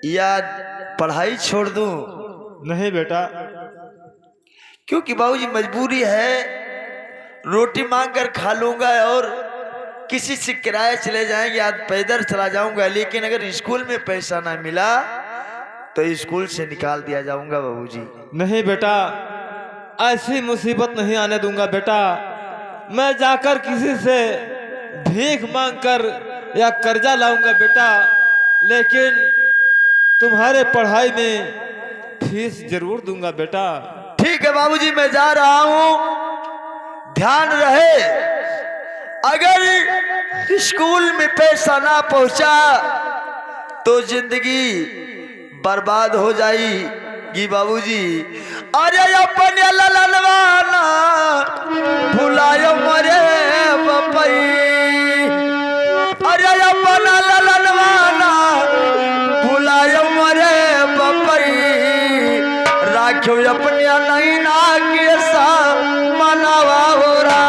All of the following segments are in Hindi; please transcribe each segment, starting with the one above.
या पढ़ाई छोड़ दूं? नहीं बेटा। क्योंकि बाबूजी मजबूरी है, रोटी मांग कर खा लूंगा और किसी से किराया चले जाएंगे, आज पैदल चला जाऊंगा, लेकिन अगर स्कूल में पैसा ना मिला तो स्कूल से निकाल दिया जाऊंगा बाबूजी। नहीं बेटा, ऐसी मुसीबत नहीं आने दूंगा बेटा। मैं जाकर किसी से भीख मांगकर या कर्जा लाऊंगा बेटा, लेकिन तुम्हारे पढ़ाई में फीस जरूर दूंगा बेटा। ठीक है बाबूजी, मैं जा रहा हूं, ध्यान रहे अगर स्कूल में पैसा ना पहुंचा तो जिंदगी बर्बाद हो जाएगी बाबूजी। अरे अपन ललनवाना भुलायो मरे बपई, अरे अपन ललनवाना भुलायो मरे बपई, राखो अपने नहीं ना कैसा मनावा हो रहा।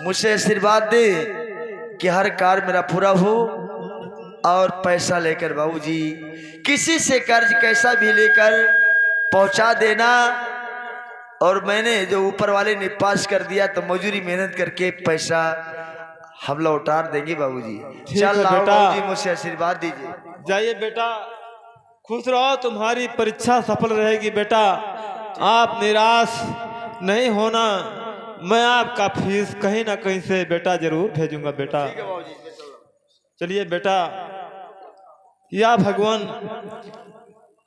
मुझे आशीर्वाद दे कि हर कार्य मेरा पूरा हो, और पैसा लेकर बाबूजी किसी से कर्ज कैसा भी लेकर पहुंचा देना, और मैंने जो ऊपर वाले ने पास कर दिया तो मजूरी मेहनत करके पैसा हम लोग उतार देंगे बाबूजी। चल रहा बाबूजी, मुझे आशीर्वाद दीजिए। जाइए बेटा, खुश रहो, तुम्हारी परीक्षा सफल रहेगी बेटा। आप निराश नहीं होना, मैं आपका फीस कहीं ना कहीं से बेटा जरूर भेजूंगा बेटा। चलिए बेटा। या भगवान,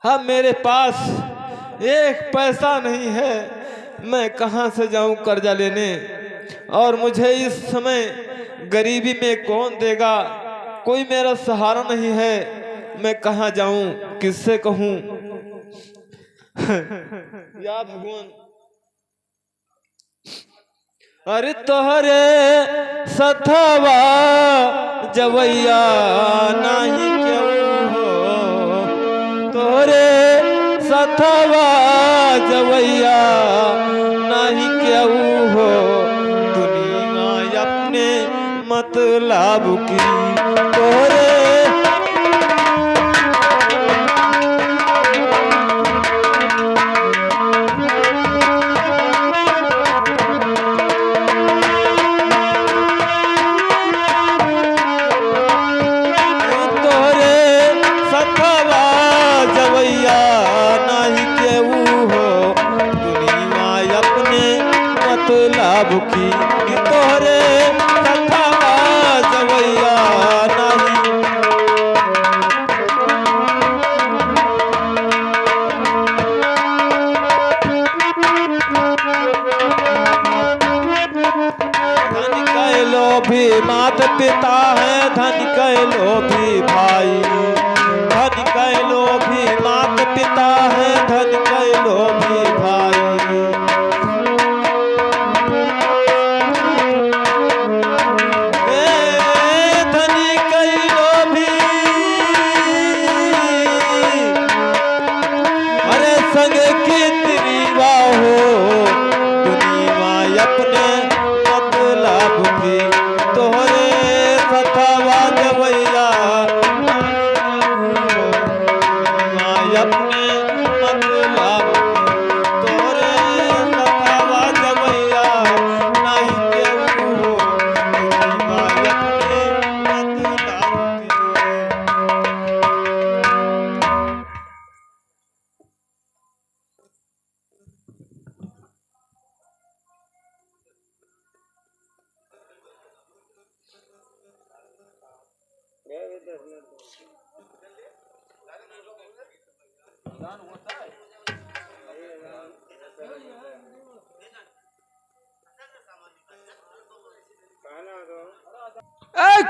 हाँ मेरे पास एक पैसा नहीं है, मैं कहाँ से जाऊं कर्जा लेने, और मुझे इस समय गरीबी में कौन देगा, कोई मेरा सहारा नहीं है, मैं कहाँ जाऊं, किससे कहूं। या भगवान, अरे तोहरे सथवा जवैया नहीं क्यों हो, तोहरे सथवा जवैया नहीं क्यों हो, दुनिया अपने मतलब की तोहरे। की तोहरे सथवा जवैया नहीं। धन कह लो भी माता पिता है, धन कह लो भी भाई, धन कह लो भी माता पिता है, धन कह लो भी भाई। तोहरे सथवा जवैया ए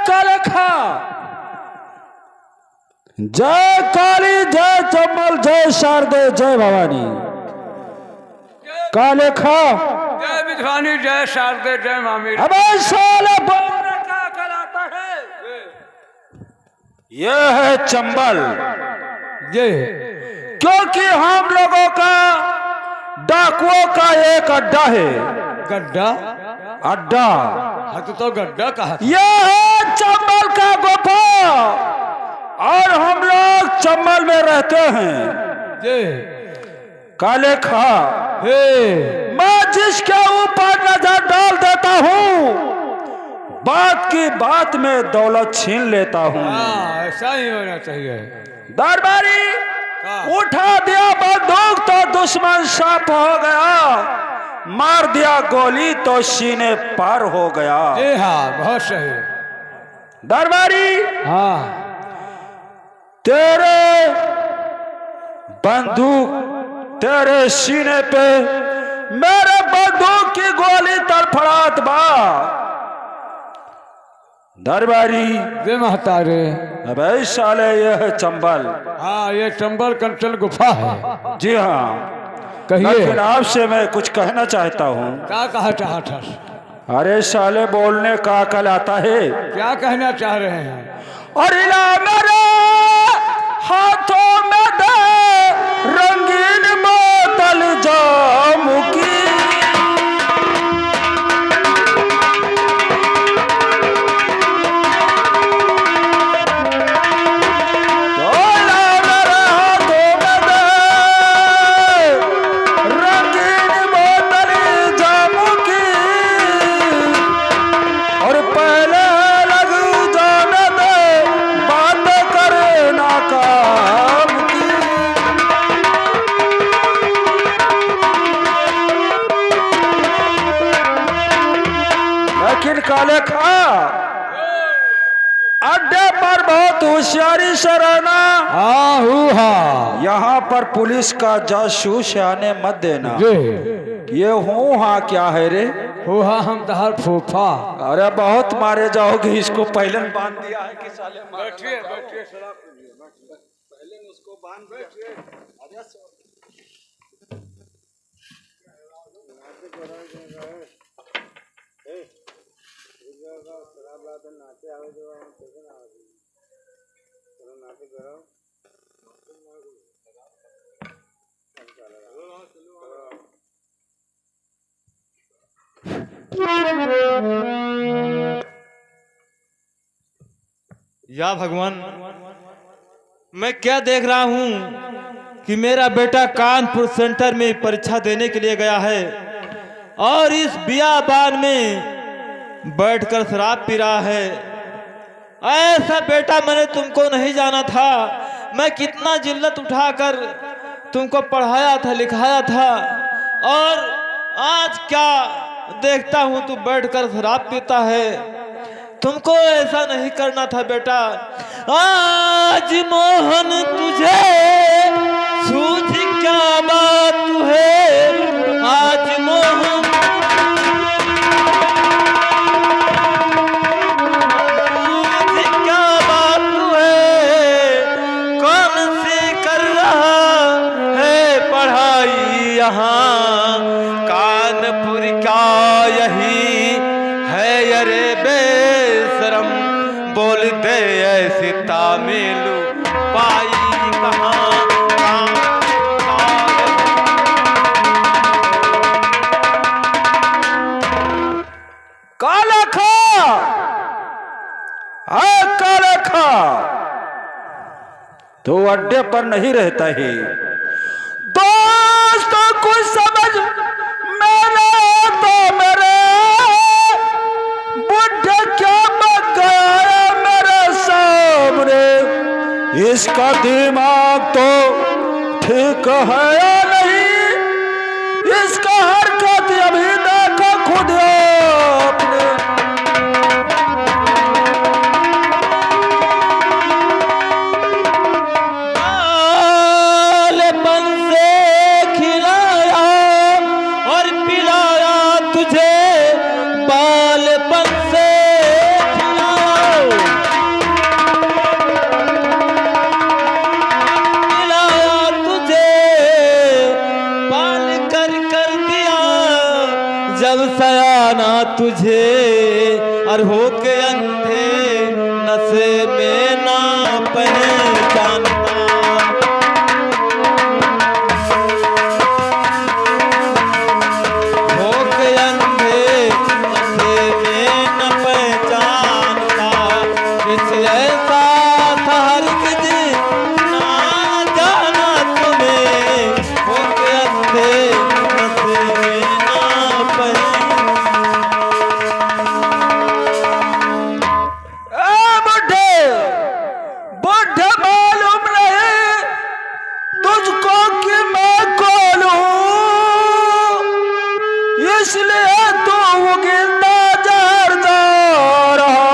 कालेखा, जय काली, जय चंबल, जय शारदे, जय भवानी। कालेखा, जय विधवानी, जय शारदे, जय मामी। अबे साले बोलने का अकल आता है? यह है चंबल, ये क्योंकि हम लोगों का डाकुओं का एक अड्डा है। गड्ढा? अड्डा, हाँ तो गड्ढा कहा। यह है चंबल का गुफा और हम लोग चंबल में रहते हैं। ये कालेखा, हे मैं जिसके ऊपर नजर डाल देता हूँ, बात की बात में दौलत छीन लेता हूँ। हाँ, ऐसा ही होना चाहिए। दरबारी, उठा दिया बंदूक तो दुश्मन साफ हो गया, मार दिया गोली तो सीने पार हो गया। जी हाँ, बहुत सही। दरबारी, हाँ, तेरे बंदूक तेरे सीने पे मेरे बंदूक की गोली तड़फड़ात बा। दरबारी, जय महतारे। अबे साले, यह है चंबल। हाँ, ये चंबल कंचन गुफा है। जी हाँ, कहिए। लेकिन आपसे मैं कुछ कहना चाहता हूँ। क्या कहा चाहता? अरे साले, बोलने का अकल आता है? क्या कहना चाह रहे हैं? और इला मेरे हाथों में दे रंगीन बोतल जाम की। तो इला मेरे हाथों में दे रंगीन बोतल जाम की, और पहले लग जाने दे बात करे ना काम की। लेकिन कालेखा, अड्डे पर बहुत होशियारी से रहना। हाँ, हाँ। यहाँ पर पुलिस का जासूस आने मत देना। ये हूँ हाँ क्या है रे? हो हाँ, हम तहार फूफा। अरे बहुत मारे जाओगे, इसको पहले बांध दिया है कि साले बैठिए, बैठिए। पहले उसको बांध दिया। या भगवान, मैं क्या देख रहा हूं कि मेरा बेटा कानपुर सेंटर में परीक्षा देने के लिए गया है और इस बियाबान में बैठकर शराब पी रहा है। ऐसा बेटा मैंने तुमको नहीं जाना था। मैं कितना जिल्लत उठाकर तुमको पढ़ाया था, लिखाया था, और आज क्या देखता हूं तू बैठकर शराब पीता है। तुमको ऐसा नहीं करना था बेटा। आज मोहन तुझे सूझ क्या बात है, आज मोहन सूझ क्या बात है, कौन सी कर रहा है पढ़ाई यहाँ, कानपुर का यही है अरे बेशरम, बोल दे ऐसी तामिल पाई कहाँ। कालेखा, कालेखा, तो अड्डे पर नहीं रहता है। दोस्तों कुछ समझ मेरे तो मेरे बुढ़े क्या मत गया मेरे सामने। इसका दिमाग तो ठीक है या नहीं, इसका हरकत अभी देखो खुद अपने। बाल जाना तुझे और होके अंधे नशे में ना पहचानता। होके अंधे नशे में न पहचानता। इस ऐसा हरगिज़ ना जाना तुम्हें। होके अंधे नशे में ना पहचानता। बुढ़े बुढ़े मालूम नहीं तुझको कि मैं कौन हूँ, इसलिए तू गिरता जहर जा रहा।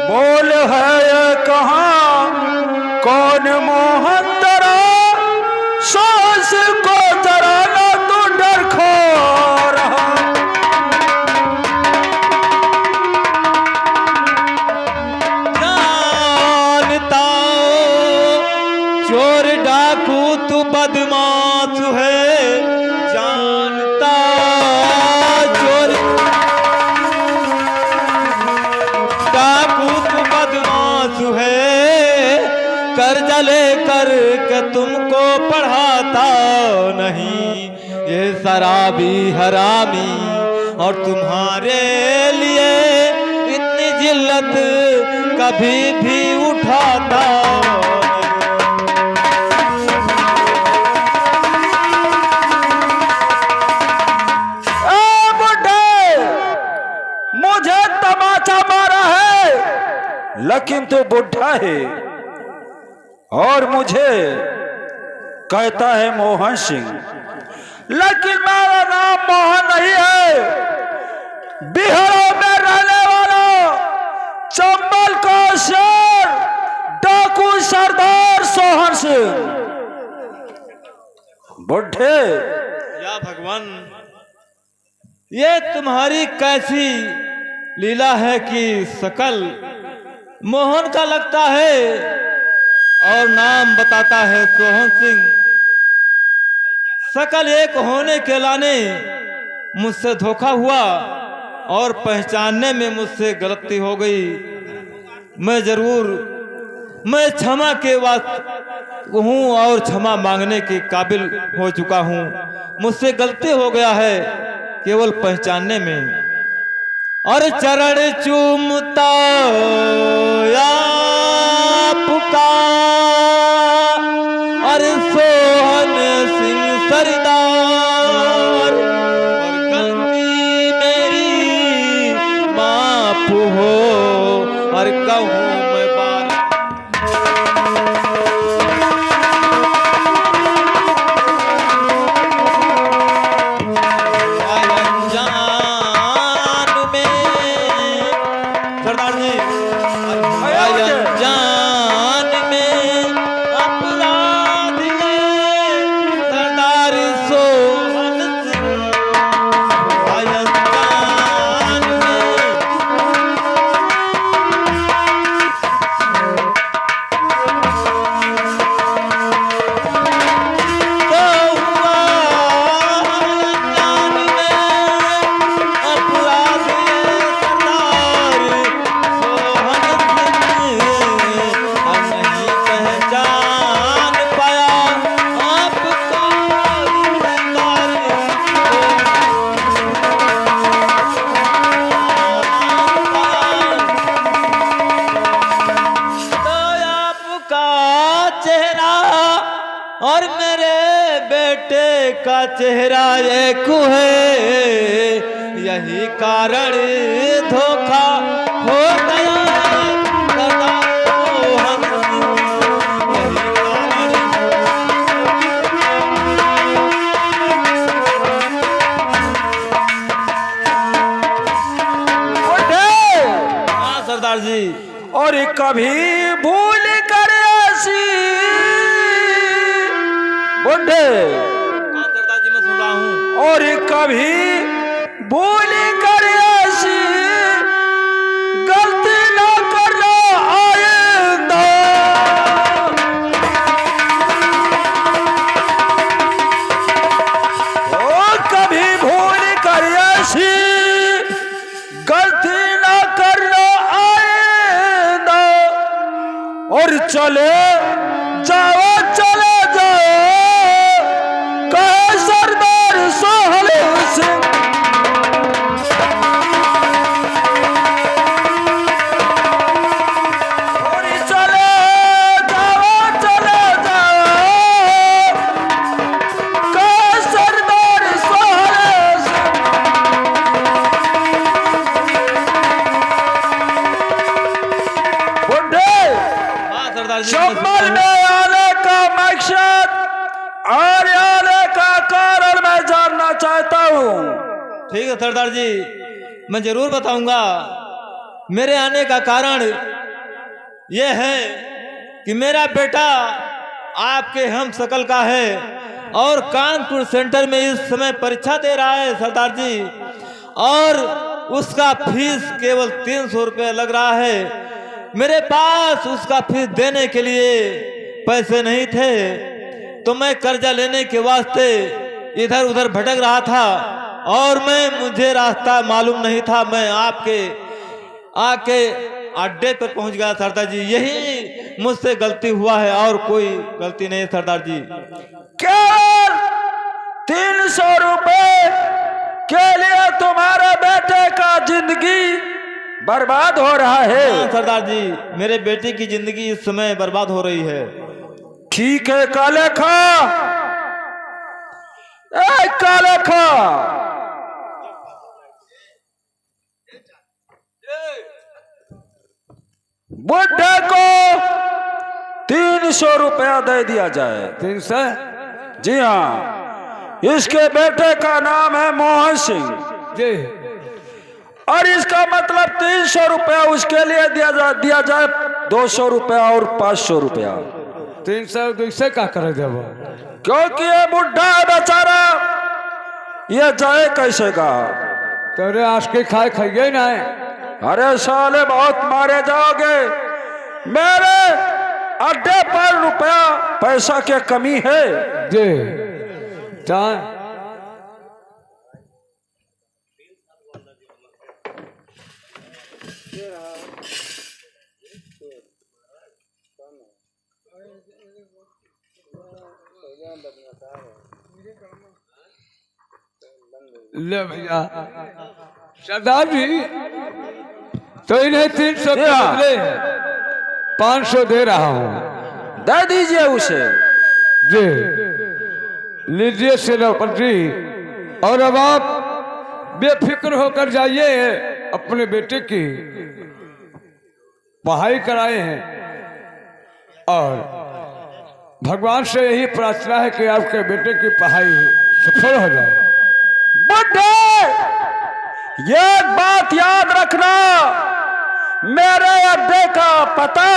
बोल है ये कहाँ कौन मोहन तेरा, सांस को जरा ना तू डर खो रहा। जानता चोर डाकू तू बदमाश है। जानता चोर डाकू तू बदमाश है। कर्जा लेकर के तुमको पढ़ाता नहीं। ये शराबी हरामी और तुम्हारे लिए इतनी जिल्लत कभी भी उठाता ए बुड्ढे, मुझे तमाचा मारा है लेकिन तू बुढ़ा है, और मुझे कहता है मोहन सिंह, लेकिन मेरा नाम मोहन नहीं है। बिहार में रहने वाला चंबल का शेर डाकू सरदार सोहन सिंह। बुढ़े या भगवान, ये तुम्हारी कैसी लीला है कि सकल मोहन का लगता है और नाम बताता है सोहन सिंह। सकल एक होने के लाने मुझसे धोखा हुआ और पहचानने में मुझसे गलती हो गई। मैं क्षमा के वास्ते हूँ और क्षमा मांगने के काबिल हो चुका हूँ। मुझसे गलती हो गया है केवल पहचानने में। और चरण चूमता या पुकार और सोहन सिंह सरदार। और गलती मेरी माफ हो और कहूँ मैं बार। और मेरे बेटे का चेहरा एक है, यही कारण धोखा हो गया। सरदार जी, और कभी भूल कर ऐसी बुढ़े, सरदार जी मैं सुन रहा हूँ। और कभी भूल कर ऐसी गलती ना करना आइंदा। ओ कभी भूल कर चले जाओ चले जाओ, कहे सरदार सोहन सिंह। चले जाओ कहे सरदार सोहन सिंह। बुढ़े हाँ सरदार जी, चंबल में आने का मकसद और आने का कारण मैं जानना चाहता हूँ। ठीक है सरदार जी, मैं जरूर बताऊंगा। मेरे आने का कारण यह है कि मेरा बेटा आपके हम शकल का है और कानपुर सेंटर में इस समय परीक्षा दे रहा है सरदार जी, और उसका फीस केवल 300 रुपये लग रहा है। मेरे पास उसका फीस देने के लिए पैसे नहीं थे, तो मैं कर्जा लेने के वास्ते इधर उधर भटक रहा था और मुझे रास्ता मालूम नहीं था। मैं आपके आके अड्डे पर पहुंच गया सरदार जी, यही मुझसे गलती हुआ है और कोई गलती नहीं सरदार जी। केवल 300 रुपए के लिए तुम्हारे बेटे का जिंदगी बर्बाद हो रहा है। हाँ सरदार जी, मेरे बेटे की जिंदगी इस समय बर्बाद हो रही है। ठीक है काले खा, ए काले खा, बुढ़े को 300 रुपया दे दिया जाए। 300? जी हाँ, इसके बेटे का नाम है मोहन सिंह जी। और इसका मतलब 300 रुपया उसके लिए दिया जाए 200 रुपया और 500 रुपया, 300 200 का कर देव? क्योंकि ये बुढ़ा है बेचारा, ये जाए कैसे गा? तेरे आज के खाइए ना। अरे साले बहुत मारे जाओगे, मेरे अड्डे पर रुपया पैसा की कमी है। जी चाय ले भैया। सरदार जी, तो इन्हें 300 के बदले 500 दे रहा हूँ। दे दीजिए उसे। जी लीजिए सेनापति, और अब आप बेफिक्र होकर जाइए, अपने बेटे की पढ़ाई कराए हैं और भगवान से यही प्रार्थना है कि आपके बेटे की पढ़ाई सफल हो जाए। बुढ़े, ये बात याद रखना, मेरे अड्डे का पता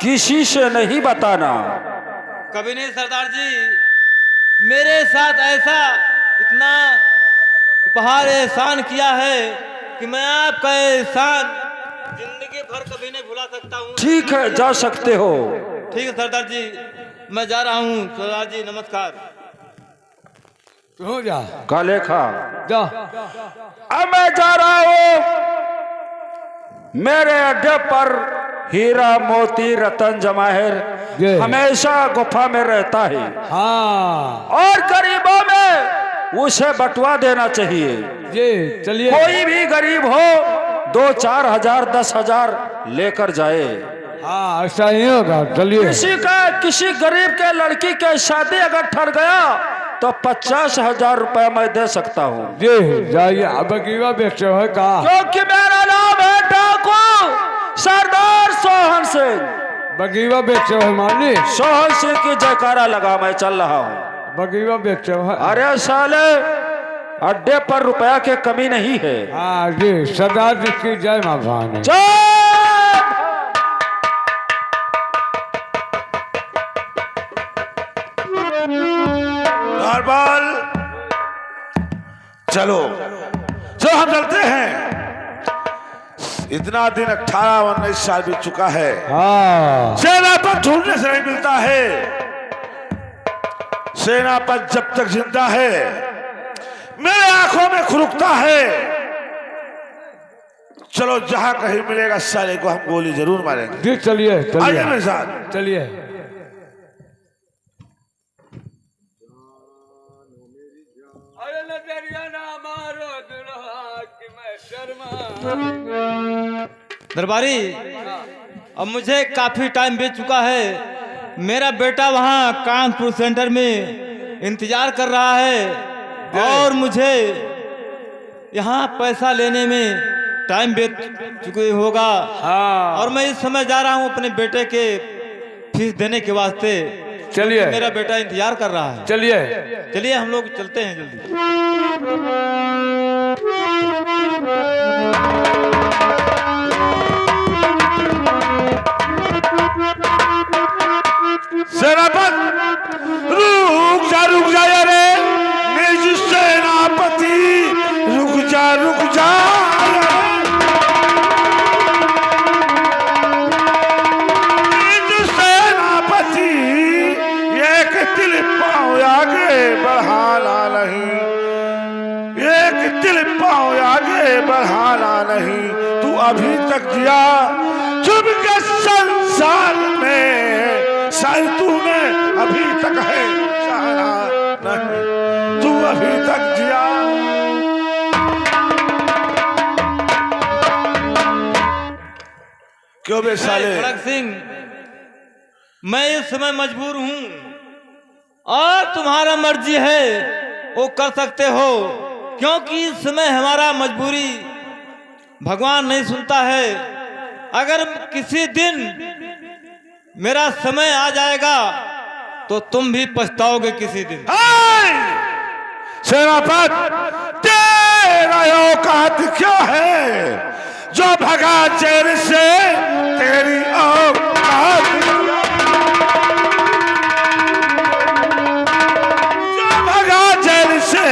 किसी से नहीं बताना। कभी नहीं सरदार जी, मेरे साथ ऐसा इतना उपहार एहसान किया है कि मैं आपका एहसान जिंदगी भर कभी नहीं भुला सकता हूँ। ठीक है, जा सकते हो। ठीक है सरदार जी, मैं जा रहा हूँ। सरदार जी नमस्कार। तू जा काले खा, जा। अब मैं जा रहा हूँ। मेरे अड्डे पर हीरा मोती रतन जवाहर हमेशा गुफा में रहता है। हाँ, और गरीबों में उसे बंटवा देना चाहिए। जी चलिए। कोई भी गरीब हो 2-4 हजार 10 हजार लेकर जाए। हाँ ऐसा ही होगा, चलिए। किसी गरीब के लड़की के शादी अगर ठहर गया तो 50,000 रुपया मैं दे सकता हूँ। जी जाइए। अब बगीवा बेचो है का? क्योंकि मेरा नाम है डाकू सरदार सोहन सिंह। बगीवा बेचो है मानी? सोहन सिंह की जयकारा लगा मैं चल रहा हूँ। बगीवा बेचो है? अरे साले, अड्डे पर रुपया की कमी नहीं है। हाँ जी, सरदार जी की जय मां भवानी। बाल चलो हम चलते हैं। इतना दिन 18-19 साल बीत चुका है। हाँ, सेनापत ढूंढने से नहीं मिलता है। सेनापत जब तक जिंदा है मेरे आंखों में खुरुकता है। चलो जहां कहीं मिलेगा साले को हम गोली जरूर मारेंगे। जी चलिए आइए चलिए मेरे साथ। चलिए। दरबारी, अब मुझे काफी टाइम बीत चुका है। मेरा बेटा वहाँ कानपुर सेंटर में इंतजार कर रहा है और मुझे यहाँ पैसा लेने में टाइम बीत चुके होगा। हाँ और मैं इस समय जा रहा हूँ अपने बेटे के फीस देने के वास्ते। चलिए मेरा बेटा इंतजार कर रहा है। चलिए। चलिए हम लोग चलते हैं जल्दी। सेनापति रुक जा यारे, निज सेनापति रुक जा निज सेनापति, एक तिल पाँव आगे बढ़ाना नहीं, एक तिल पाँव आगे बढ़ाना नहीं। तू अभी तक जिया चुप के संसार में, शायद तूने अभी तक है सहारा नहीं, तू अभी तक जिया। क्यों बे साले? खड़ग सिंह, मैं इस समय मजबूर हूँ और तुम्हारा मर्जी है वो कर सकते हो, क्योंकि इस समय हमारा मजबूरी भगवान नहीं सुनता है। अगर किसी दिन मेरा समय आ जाएगा तो तुम भी पछताओगे किसी दिन। सेनापति, तेरा औकात क्या है जो भगा चेर से? तेरी औकात जो भगा चेर से,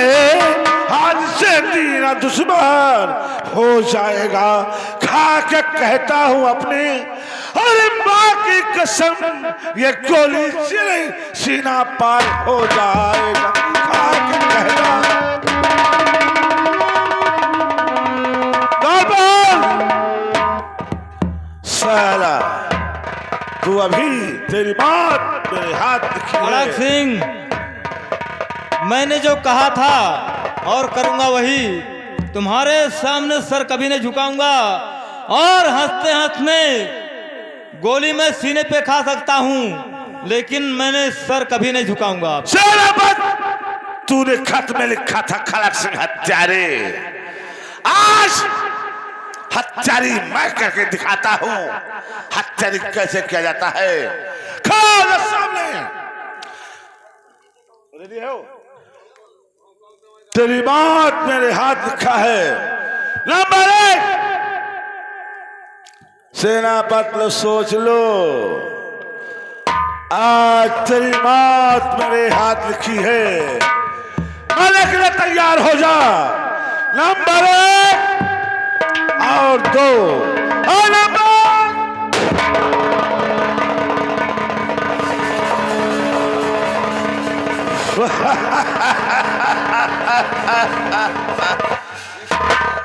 आज से तेरा दुश्मन हो जाएगा। खा के कहता हूँ अपने अरे माँ की कसम, ये गोली से सीना पार हो जाएगा। खा के कहता साला, तू अभी तेरी बात मेरे हाथ दिखी है। खड़ग सिंह, मैंने जो कहा था और करूंगा वही। तुम्हारे सामने सर कभी नहीं झुकाऊंगा और हंसते हंसते गोली में सीने पे खा सकता हूं, लेकिन मैंने सर कभी नहीं झुकाऊंगा। सेनापति, तूने खत में लिखा था खड़ग सिंह हत्यारे, आज हत्यारी मैं करके दिखाता हूं हत्यारी कैसे किया जाता है। खड़ा सामने, रेडी हो? तेरी बात मेरे हाथ लिखा है। नंबर 1, सेनापति लो सोच लो, आज तेरी बात मेरे हाथ लिखी है। मरने के लिए तैयार हो जा। नंबर 1 और 2 और नंबर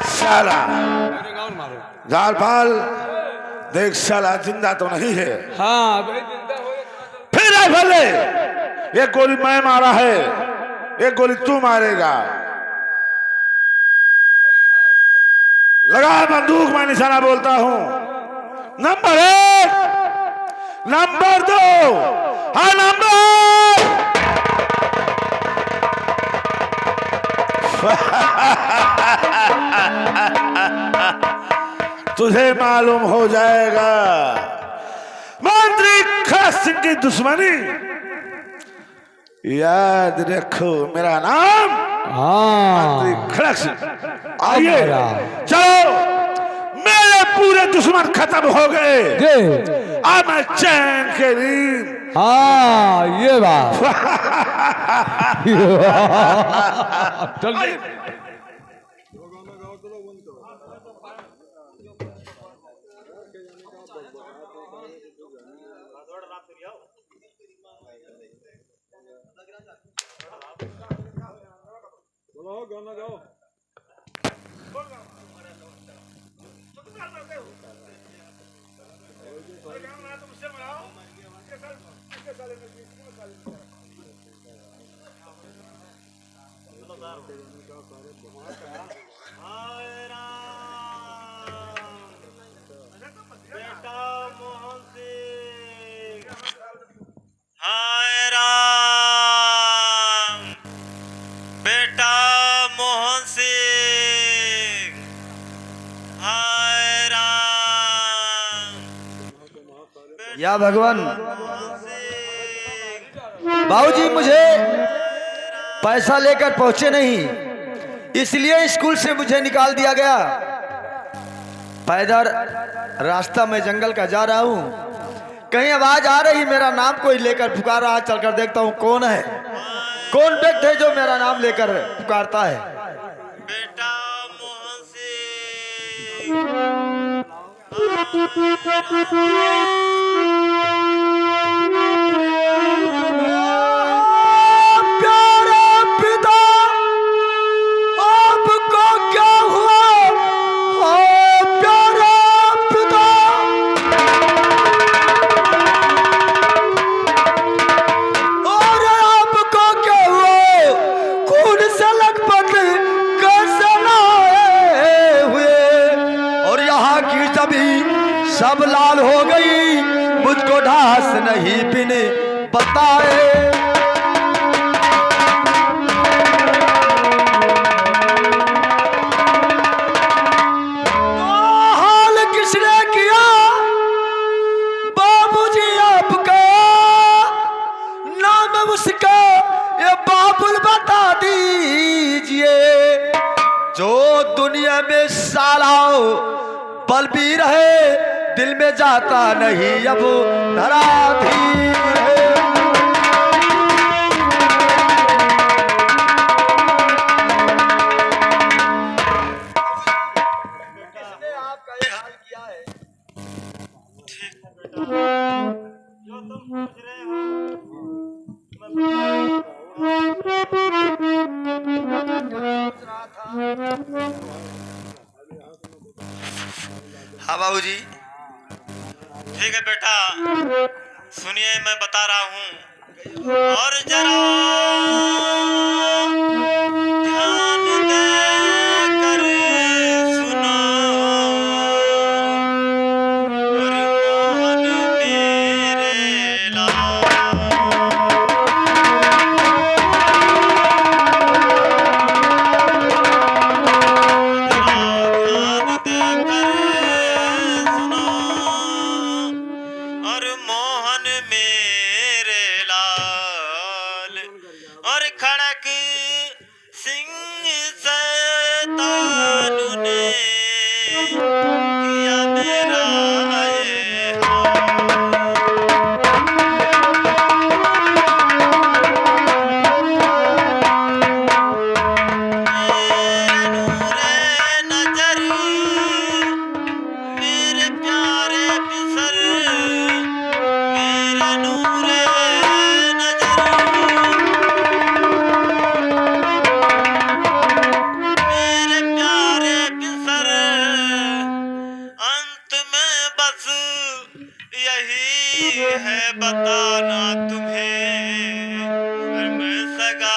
साला झालपाल देख, साला जिंदा तो नहीं है। हाँ फिर राइफल ले। एक गोली मैं मारा है, एक गोली तू मारेगा। लगा बंदूक, मैं निशाना बोलता हूं। नंबर 1, नंबर 2 और नंबर तुझे मालूम हो जाएगा मंत्री खड़ग सिंह की दुश्मनी। याद रखो मेरा नाम मंत्री खड़ग सिंह। आइए चलो, मेरे पूरे दुश्मन खत्म हो गए, अब मैं चैन के नींद। हाँ ये बात। चलिए हाय राम बेटा मोहन सिंह, हाय राम बेटा मोहन सिंह, हाय राम या भगवान मोहन सिंह। बाबूजी मुझे पैसा लेकर पहुंचे नहीं, इसलिए स्कूल से मुझे निकाल दिया गया। पैदल रास्ता में जंगल का जा रहा हूं, कहीं आवाज आ रही मेरा नाम कोई लेकर पुकार रहा। चलकर देखता हूं कौन है, कौन व्यक्ति है जो मेरा नाम लेकर पुकारता है। बेटा मोहन सिंह, प्यारे पिता आपको क्या हुआ? ओ प्यारे पिता, और आपको क्या हुआ? खून से लखपत कैसे लाए हुए, और यहाँ की जमीन सब लाल हो गई, मुझको ढास नहीं बिन बताए। उसका ये बाबुल बता दीजिए, जो दुनिया में सालाओ पल भी रहे, दिल में जाता नहीं अब धरा धीर है। किसने आपका ये हाल किया है? जो तुम पूछ रहे हो हाँ बाबूजी। ठीक है बेटा, सुनिए मैं बता रहा हूँ, और जरा ध्यान देकर सुनो, और मोहन मेरे लाल, और मोहन मेरे लाल, और खड़क सिंह शैतान ने किया मेरा ये हाल। नूरे नजर मेरे प्यारे पिसर, मेरे नूरे नजर, मेरे प्यारे पिसर, अंत में बस यही है बताना तुम्हें, और मैं सगा